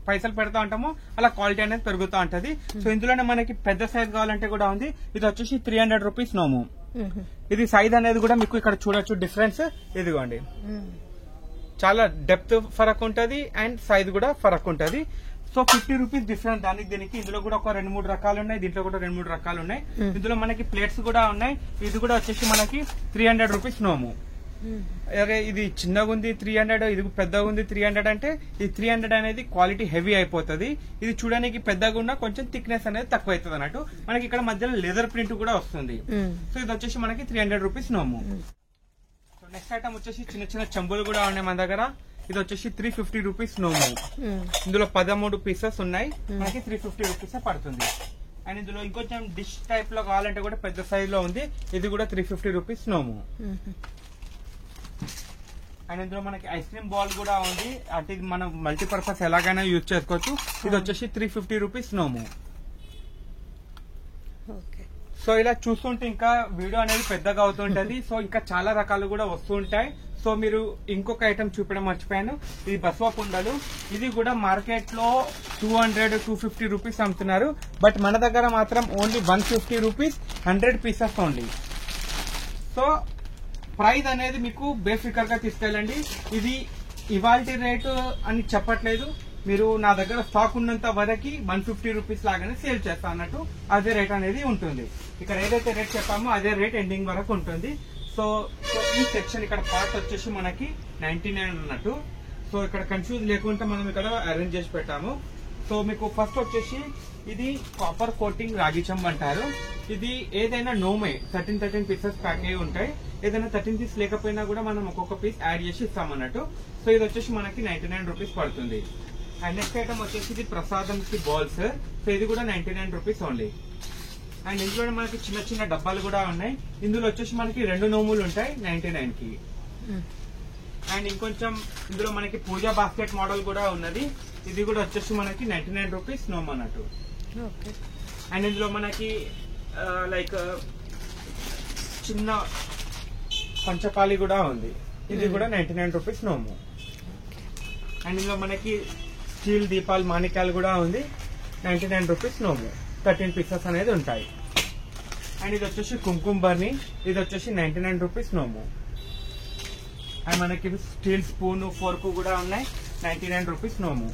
పైసలు పెడతా ఉంటామో అలా క్వాలిటీ అనేది పెరుగుతూ ఉంటది. సో ఇందులోనే మనకి పెద్ద సైజ్ కావాలంటే కూడా ఉంది. ఇది వచ్చేసి 300 రూపీస్ నోము. ఇది సైజ్ అనేది కూడా మీకు ఇక్కడ చూడొచ్చు డిఫరెన్స్. ఇదిగోండి, చాలా డెప్త్ ఫరక్ ఉంటది అండ్ సైజ్ కూడా ఫరక్ ఉంటది. సో 50 రూపీస్ డిఫరెన్స్ దానికి దీనికి. ఇందులో కూడా ఒక 2-3 రకాలు ఉన్నాయి, దీంట్లో కూడా 2-3 రకాలు ఉన్నాయి. ఇందులో మనకి ప్లేట్స్ కూడా ఉన్నాయి. ఇది కూడా వచ్చేసి మనకి 300 రూపీస్ నోము. అరే ఇది చిన్నగా ఉంది 300, ఇది పెద్దగా ఉంది 300. అంటే ఈ 300 అనేది క్వాలిటీ హెవీ అయిపోతుంది. ఇది చూడడానికి పెద్దగా ఉన్న కొంచెం థిక్నెస్ అనేది తక్కువ అవుతుంది అన్నట్టు. మనకి ఇక్కడ మధ్యలో లెదర్ ప్రింట్ కూడా వస్తుంది. సో ఇది వచ్చేసి మనకి 300 రూపీస్ నోము. సో నెక్స్ట్ ఐటమ్ వచ్చేసి చిన్న చిన్న చెంబులు కూడా ఉన్నాయి మన దగ్గర. ఇది వచ్చేసి 350 రూపీస్ నోము. ఇందులో 13 పీసెస్ ఉన్నాయి, మనకి 350 రూపీస్ పడుతుంది. అండ్ ఇందులో ఇంకొంచెం డిష్ టైప్ లో కావాలంటే కూడా పెద్ద సైజ్ లో ఉంది. ఇది కూడా 350 రూపీస్ నోము. అండ్ ఇందులో మనకి ఐస్ క్రీమ్ బాల్ కూడా ఉంది, అంటే ఇది మనం మల్టీపర్పస్ ఎలాగైనా యూజ్ చేసుకోవచ్చు. ఇది వచ్చేసి 350 రూపీస్ నోము. సో ఇలా చూస్తుంటే ఇంకా వీడియో అనేది పెద్దగా అవుతుంటది. సో ఇంకా చాలా రకాలు కూడా వస్తూ ఉంటాయి. సో మీరు ఇంకొక ఐటమ్ చూపడం మర్చిపోయాను, ఇది బస్వా కుండలు. ఇది కూడా మార్కెట్ లో 200-250 రూపీస్ అమ్ముతున్నారు, బట్ మన దగ్గర మాత్రం only 150 rupees 100 pieces only. So price అనేది మీకు బేఫికర్ గా తీసుకెళ్ళండి. ఇది ఇవాల్టి రేటు అని చెప్పట్లేదు, మీరు నా దగ్గర స్టాక్ ఉన్నంత వరకు 150 రూపీస్ లాగానే సేల్ చేస్తా అన్నట్టు అదే రేట్ అనేది ఉంటుంది. ఇక్కడ ఏదైతే రేట్ చెప్పామో అదే రేట్ ఎండింగ్ వరకు ఉంటుంది. సో ఈ సెక్షన్ ఇక్కడ పార్ట్ వచ్చేసి మనకి 99 అన్నట్టు. సో ఇక్కడ కన్ఫ్యూజ్ లేకుండా మనం ఇక్కడ అరేంజ్ చేసి పెట్టాము. సో మీకు ఫస్ట్ వచ్చేసి ఇది కాపర్ కోటింగ్ రాగి చెంబు అంటారు. ఇది ఏదైనా నోమే 13 పీసెస్ ప్యాక్ అయి ఉంటాయి. ఏదైనా 13 పీస్ లేకపోయినా కూడా మనం ఒక్కొక్క పీస్ యాడ్ చేసి ఇస్తామన్నట్టు. సో ఇది వచ్చేసి మనకి 99 రూపీస్ పడుతుంది. అండ్ నెక్స్ట్ ఐటమ్ వచ్చేసి ఇది ప్రసాదంకి బాల్స్. సో ఇది కూడా 99 రూపీస్ ఓన్లీ. అండ్ ఇందులో మనకి చిన్న చిన్న డబ్బాలు కూడా ఉన్నాయి. ఇందులో వచ్చేసి మనకి 2 నోములు ఉంటాయి 99 కి. అండ్ ఇంకొంచెం ఇందులో మనకి పూజా బాస్కెట్ మోడల్ కూడా ఉన్నది. ఇది కూడా వచ్చేసి మనకి 99 రూపీస్ నోమ్ అన్నట్టు. అండ్ ఇందులో మనకి లైక్ చిన్న పంచపాలి కూడా ఉంది, ఇది కూడా 99 రూపీస్ నోము. అండ్ ఇందులో మనకి స్టీల్ దీపాలు మాణిక్యాలు కూడా ఉంది, 99 రూపీస్ నోము. 13 పీసెస్ అనేది ఉంటాయి. అండ్ ఇది వచ్చేసి కుంకుమ బర్ని, ఇది వచ్చేసి 99 రూపీస్ నోము. అండ్ మనకి స్టీల్ స్పూన్ ఫోర్క్ కూడా ఉన్నాయి, 99 రూపీస్ నోము.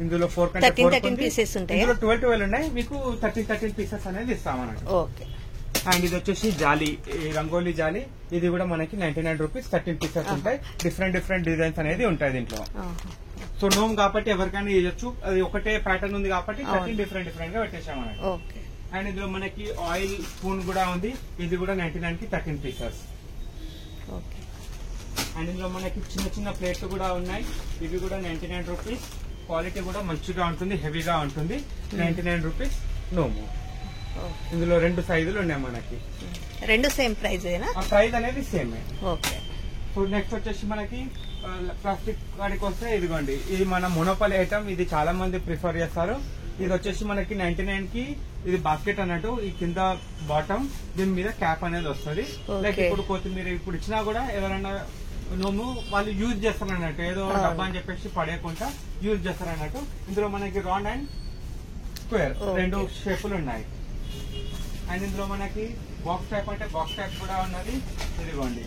ఇందులో 13 పీసెస్ ఉంటాయి, ఇందులో 12 ఉన్నాయి, మీకు 13 పీసెస్ అనేది ఇస్తామన్నట్టు. ఓకే. అండ్ ఇది వచ్చేసి జాలి, రంగోలీ జాలి, ఇది కూడా మనకి 99 రూపీస్ 13 పీసెస్ ఉంటాయి. డిఫరెంట్ డిజైన్స్ అనేది ఉంటాయి దీంట్లో. సో నోమ్ కాబట్టి ఎవరికైనా ఇవ్వచ్చు, అది ఒకటే ప్యాటర్న్ ఉంది కాబట్టి 13 డిఫరెంట్ గా పెట్టేసామన్నట్టు. ఓకే. అండ్ ఇందులో మనకి ఆయిల్ స్పూన్ కూడా ఉంది, ఇది కూడా 99 కి 13 పీసెస్. ఓకే. అండ్ ఇందులో మనకి చిన్న ప్లేట్లు కూడా ఉన్నాయి, ఇవి కూడా 99 రూపీస్. క్వాలిటీ కూడా మంచిగా ఉంటుంది, హెవీగా ఉంటుంది, 99 రూపీస్ నోము. ఇందులో 2 సైజులు ఉన్నాయి మనకి, 2 సేమ్ ప్రైస్. ఆ ప్రైస్ అనేది సేమ్. ఓకే. సో నెక్స్ట్ వచ్చేసి మనకి ప్లాస్టిక్ కాడికి వస్తే ఇదిగోండి, ఇది మన మొనోపలి ఐటమ్, ఇది చాలా మంది ప్రిఫర్ చేస్తారు. ఇది వచ్చేసి మనకి 99 కి ఇది బాస్కెట్ అన్నట్టు, ఈ కింద బాటమ్, దీని మీద క్యాప్ అనేది వస్తుంది. లైక్ ఇప్పుడు కొత్తిమీర ఇప్పుడు ఇచ్చినా కూడా ఎవరైనా నోము వాళ్ళు యూజ్ చేస్తారు అన్నట్టు, ఏదో డబ్బా అని చెప్పేసి పడేయకుండా యూజ్ చేస్తారు అన్నట్టు. ఇందులో మనకి రౌండ్ అండ్ స్క్వేర్ 2 షేపులు ఉన్నాయి. అండ్ ఇందులో మనకి బాక్స్ టైప్ అంటే బాక్స్ టైప్ కూడా ఉన్నది, ఇదిగోండి.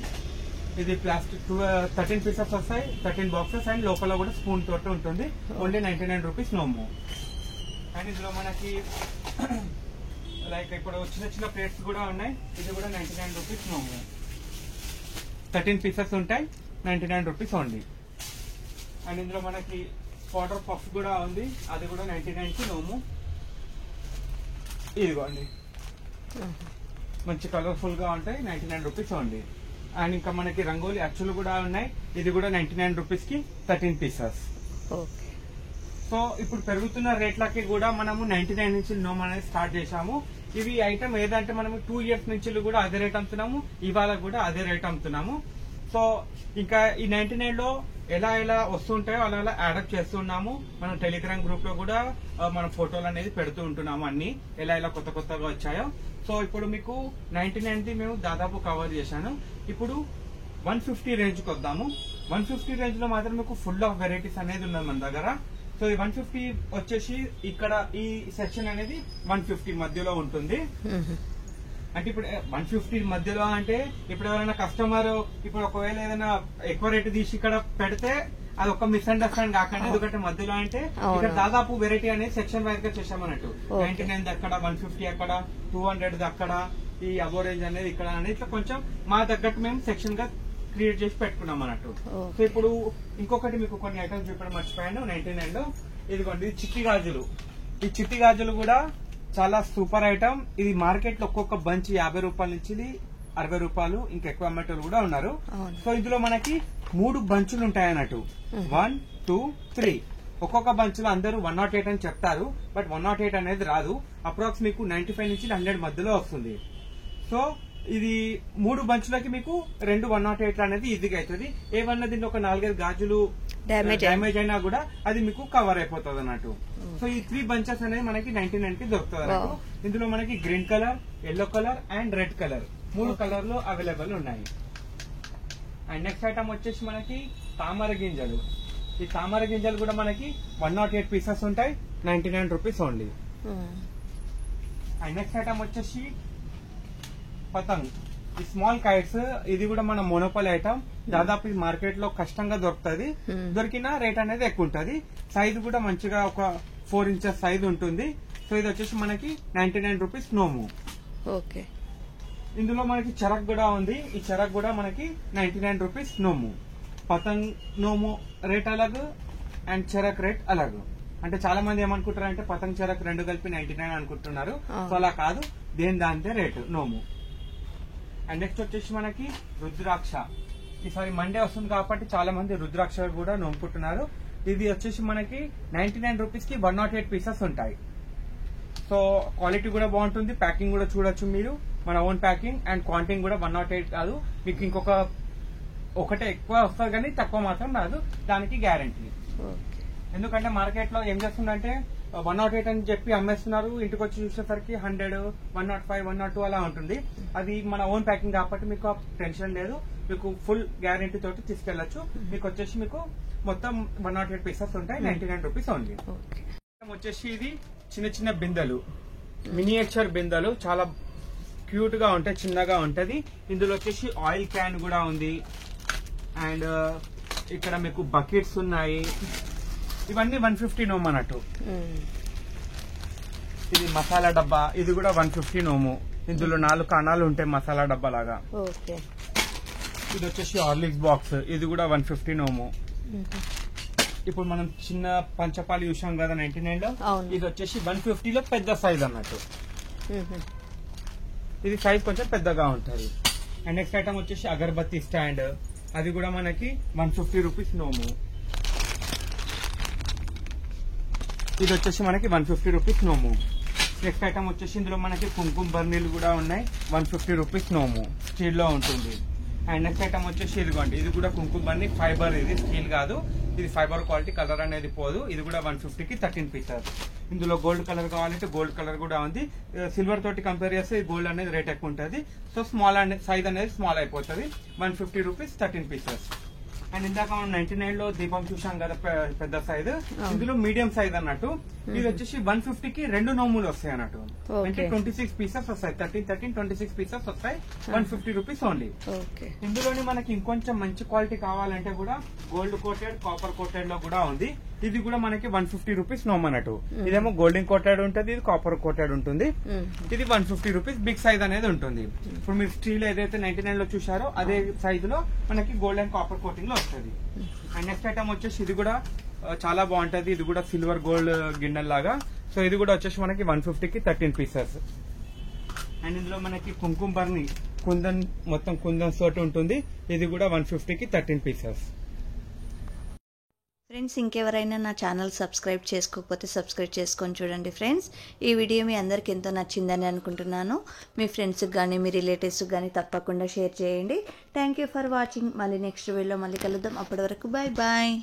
ఇది ప్లాస్టిక్ 13 పీసెస్ వస్తాయి, 13 బాక్సెస్. అండ్ లోపల కూడా స్పూన్ తోటి ఉంటుంది, ఓన్లీ 99 రూపీస్ నోము. అండ్ ఇందులో మనకి లైక్ ఇప్పుడు చిన్న ప్లేట్స్ కూడా ఉన్నాయి, ఇది కూడా 99 రూపీస్ నోము. 13 పీసెస్ ఉంటాయి, 99 రూపీస్ ఓన్లీ. అండ్ ఇందులో మనకి పౌడర్ పఫ్ కూడా ఉంది, అది కూడా 99 కి నోము. ఇదిగోండి, మంచి కలర్ఫుల్ గా ఉంటాయి, 99 రూపీస్ ఓన్లీ. అండ్ ఇంకా మనకి రంగోలీ అచ్చులు కూడా ఉన్నాయి, ఇది కూడా 99 రూపీస్ కి 13 పీసెస్. ఓకే. సో ఇప్పుడు పెరుగుతున్న రేట్లకి కూడా మనము 99 నుంచి నోమ్ అనేది స్టార్ట్ చేశాము. ఇవి ఐటమ్ ఏదంటే మనము 2 ఇయర్స్ నుంచి కూడా అదే రేట్ అమ్ముతున్నాము, ఇవాళ కూడా అదే రేట్ అమ్ముతున్నాము. సో ఇంకా ఈ 99 లో ఎలా వస్తుంటాయో అలా యాడప్ చేస్తున్నాము. మనం టెలిగ్రామ్ గ్రూప్ లో కూడా మన ఫోటోలు అనేది పెడుతూ ఉంటున్నాము, అన్ని ఎలా కొత్తగా వచ్చాయో. సో ఇప్పుడు మీకు 99 ది మేము దాదాపు కవర్ చేశాను. ఇప్పుడు 150 రేంజ్ కి వద్దాము. 150 రేంజ్ లో మాత్రం మీకు ఫుల్ ఆఫ్ వెరైటీస్ అనేది ఉన్నది మన దగ్గర. సో ఈ 150 వచ్చేసి ఇక్కడ ఈ సెక్షన్ అనేది 150 మధ్యలో ఉంటుంది. అంటే ఇప్పుడు 150 మధ్యలో అంటే ఇప్పుడు ఎవరైనా కస్టమర్ ఇప్పుడు ఒకవేళ ఏదైనా ఎక్కువ రేటు తీసి ఇక్కడ పెడితే అది ఒక మిస్అండర్స్టాండ్ కాకుండా, ఎందుకంటే మధ్యలో అంటే ఇక్కడ దాదాపు వెరైటీ అనేది సెక్షన్ వైజ్ గా చేసామన్నట్టు. 99 అక్కడ, 150 అక్కడ, 200 అక్కడ, ఈ అబో రేంజ్ అనేది ఇక్కడ అనేది ఇట్లా కొంచెం మా తగ్గట్టు మేము సెక్షన్ గా క్రియేట్ చేసి పెట్టుకున్నాం అన్నట్టు. సో ఇప్పుడు ఇంకొకటి మీకు కొన్ని ఐటమ్స్ చెప్పడం మర్చిపోయాను 99 లో. ఇదిగోండి, చిట్టి గాజులు. ఈ చిట్టి గాజులు కూడా చాలా సూపర్ ఐటమ్. ఇది మార్కెట్ లో ఒక్కొక్క బంచ్ 50 రూపాయల నుంచి 60 రూపాయలు, ఇంకా ఎక్కువ అమ్మేటోళ్ళు కూడా ఉన్నారు. సో ఇందులో మనకి 3 బంచులు ఉంటాయి అన్నట్టు, 1, 2, 3. ఒక్కొక్క బంచ్ లో అందరూ 108 అని చెప్తారు, బట్ 108 అనేది రాదు. అప్రాక్స్ మీకు 95 నుంచి 100 మధ్యలో వస్తుంది. సో ఇది 3 బంచులకి మీకు 2 108 అనేది ఈజీగా అవుతుంది. ఏమన్నా దీంట్లో ఒక 4-5 గాజులు డ్యామేజ్ అయినా కూడా అది మీకు కవర్ అయిపోతుంది అన్నట్టు. సో ఈ 3 బంచెస్ అనేది మనకి 99 కి దొరుకుతుంది అన్నట్టు. ఇందులో మనకి green colour, yellow colour and red colour 3 colour లో అవైలబుల్ ఉన్నాయి. అండ్ నెక్స్ట్ ఐటమ్ వచ్చేసి మనకి తామర గింజలు. ఈ తామర గింజలు కూడా మనకి 108 పీసెస్ ఉంటాయి, 99 rupees only. And next item వచ్చేసి పతంగ్. ఈ స్మాల్ కైట్స్, ఇది కూడా మన మోనోపల్ ఐటమ్. దాదాపు ఇది మార్కెట్ లో కష్టంగా దొరుకుతుంది, దొరికిన రేట్ అనేది ఎక్కువ ఉంటుంది. సైజు కూడా మంచిగా ఒక 4 ఇంచెస్ సైజు ఉంటుంది. సో ఇది వచ్చేసి మనకి 99 రూపీస్ నోము. ఓకే. ఇందులో మనకి చెరక్ కూడా ఉంది, ఈ చెరక్ కూడా మనకి 99 రూపీస్ నోము. పతంగ్ నోము రేట్ అలాగ అండ్ చెరక్ రేట్ అలాగ. అంటే చాలా మంది ఏమనుకుంటారు అంటే పతంగ్ చెరక్ 2 కలిపి 99 అనుకుంటున్నారు. సో అలా కాదు, దేని దాంతే రేటు నోము. అండ్ నెక్స్ట్ వచ్చేసి మనకి రుద్రాక్ష. ఈసారి మండే వస్తుంది కాబట్టి చాలా మంది రుద్రాక్ష కూడా నొంపుకుంటున్నారు. ఇది వచ్చేసి మనకి 99 రూపీస్ కి 108 పీసెస్ ఉంటాయి. సో క్వాలిటీ కూడా బాగుంటుంది, ప్యాకింగ్ కూడా చూడొచ్చు మీరు, మన ఓన్ ప్యాకింగ్. అండ్ క్వాంటిటీ కూడా 108 కాదు, మీకు ఒకటే ఎక్కువ వస్తుంది కానీ తక్కువ మాత్రం రాదు, దానికి గ్యారంటీ. ఎందుకంటే మార్కెట్ లో ఏం చేస్తుందంటే 108 అని చెప్పి అమ్మేస్తున్నారు, ఇంటికి వచ్చి చూసేసరికి 100, 105, 102 అలా ఉంటుంది. అది మన ఓన్ ప్యాకింగ్ కాబట్టి మీకు టెన్షన్ లేదు. మీకు ఫుల్ గ్యారంటీ తోటి తీసుకెళ్లొచ్చు. మీకు వచ్చేసి మీకు మొత్తం 108 పీసెస్ ఉంటాయి, 99 రూపీస్ ఓన్లీ. ఓకే. వచ్చేసి ఇది చిన్న చిన్న బిందెలు, మినియేచర్ బిందెలు, చాలా క్యూట్ గా ఉంటాయి, చిన్నగా ఉంటది. ఇందులో వచ్చేసి ఆయిల్ క్యాన్ కూడా ఉంది, అండ్ ఇక్కడ మీకు బకెట్స్ ఉన్నాయి. ఇవన్నీ 150 నోమ్ అన్నట్టు. ఇది మసాలా డబ్బా, ఇది కూడా 150 నోము. ఇందులో 4 కణాలు ఉంటాయి మసాలా డబ్బా లాగా. ఓకే. ఇది వచ్చేసి హార్లిక్స్ బాక్స్, ఇది కూడా 150 నోము. ఇప్పుడు మనం చిన్న పంచపాలు చూసాం కదా 99 లో, ఇది వచ్చేసి 150 లో పెద్ద సైజ్ అన్నట్టు. ఇది సైజ్ కొంచెం పెద్దగా ఉంటుంది. అండ్ నెక్స్ట్ ఐటమ్ వచ్చేసి అగరబత్తి స్టాండ్, అది కూడా మనకి 150 రూపీస్ నోము. ఇది వచ్చేసి మనకి 150 రూపీస్ నోము. నెక్స్ట్ ఐటమ్ వచ్చేసి ఇందులో మనకి కుంకుమ బర్నీలు కూడా ఉన్నాయి, 150 రూపీస్ నోము, స్టీల్ లో ఉంటుంది. అండ్ నెక్స్ట్ ఐటమ్ వచ్చేసి ఇదిగోండి, ఇది కూడా కుంకుమ బర్నీ, ఫైబర్, ఇది స్టీల్ కాదు, ఇది ఫైబర్ క్వాలిటీ, కలర్ అనేది పోదు. ఇది కూడా 150కి 13 పీసెస్. ఇందులో గోల్డ్ కలర్ కావాలంటే గోల్డ్ కలర్ కూడా ఉంది. సిల్వర్ తోటి కంపేర్ చేస్తే గోల్డ్ అనేది రేట్ ఎక్కువ ఉంటుంది. సో స్మాల్ సైజ్ అనేది స్మాల్ అయిపోతుంది. 150 రూపీస్ 13 పీసెస్. అండ్ ఇందాక మనం 99 లో దీపం చూసాం కదా పెద్ద సైజ్, ఇందులో మీడియం సైజ్ అన్నట్టు. ఇది వచ్చేసి 150కి 2 నోములు వస్తాయి అన్నట్టు. అంటే 26 పీసెస్ వస్తాయి, 13 26 పీసెస్ వస్తాయి, 150 రూపీస్ ఓన్లీ. ఇందులోని మనకి ఇంకొంచెం మంచి క్వాలిటీ కావాలంటే కూడా గోల్డ్ కోటెడ్, కాపర్ కోటెడ్ లో కూడా ఉంది. ఇది కూడా మనకి 150 రూపీస్ నోమ్ అన్నట్టు. ఇదేమో గోల్డెన్ కోటెడ్ ఉంటుంది, ఇది కాపర్ కోటెడ్ ఉంటుంది. ఇది 150 రూపీస్ బిగ్ సైజ్ అనేది ఉంటుంది. ఇప్పుడు మీరు స్టీల్ ఏదైతే 99 లో చూసారో అదే సైజ్ లో మనకి గోల్డ్ అండ్ కాపర్ కోటింగ్ లో వస్తుంది. అండ్ నెక్స్ట్ ఐటమ్ వచ్చేసి ఇది కూడా చాలా బాగుంటది, ఇది కూడా సిల్వర్ గోల్డ్ గిన్నెల్ లాగా. సో ఇది కూడా వచ్చేసి మనకి 150కి 13 పీసెస్. అండ్ ఇందులో మనకి కుంకుమ బర్ని, కుందన్, మొత్తం కుందన్ తోటి ఉంటుంది. ఇది కూడా 150కి 13 పీసెస్. ఫ్రెండ్స్, ఇంకెవరైనా నా ఛానల్ సబ్స్క్రైబ్ చేసుకోకపోతే సబ్స్క్రైబ్ చేసుకొని చూడండి ఫ్రెండ్స్. ఈ వీడియో మీ అందరికి ఎంతో నచ్చిందని అనుకుంటున్నాను. మీ ఫ్రెండ్స్కి కానీ మీ రిలేటివ్స్కి కానీ తప్పకుండా షేర్ చేయండి. Thank you for watching. మళ్ళీ నెక్స్ట్ వీడియోలో మళ్ళీ కలుద్దాం. అప్పటి వరకు బాయ్ బాయ్.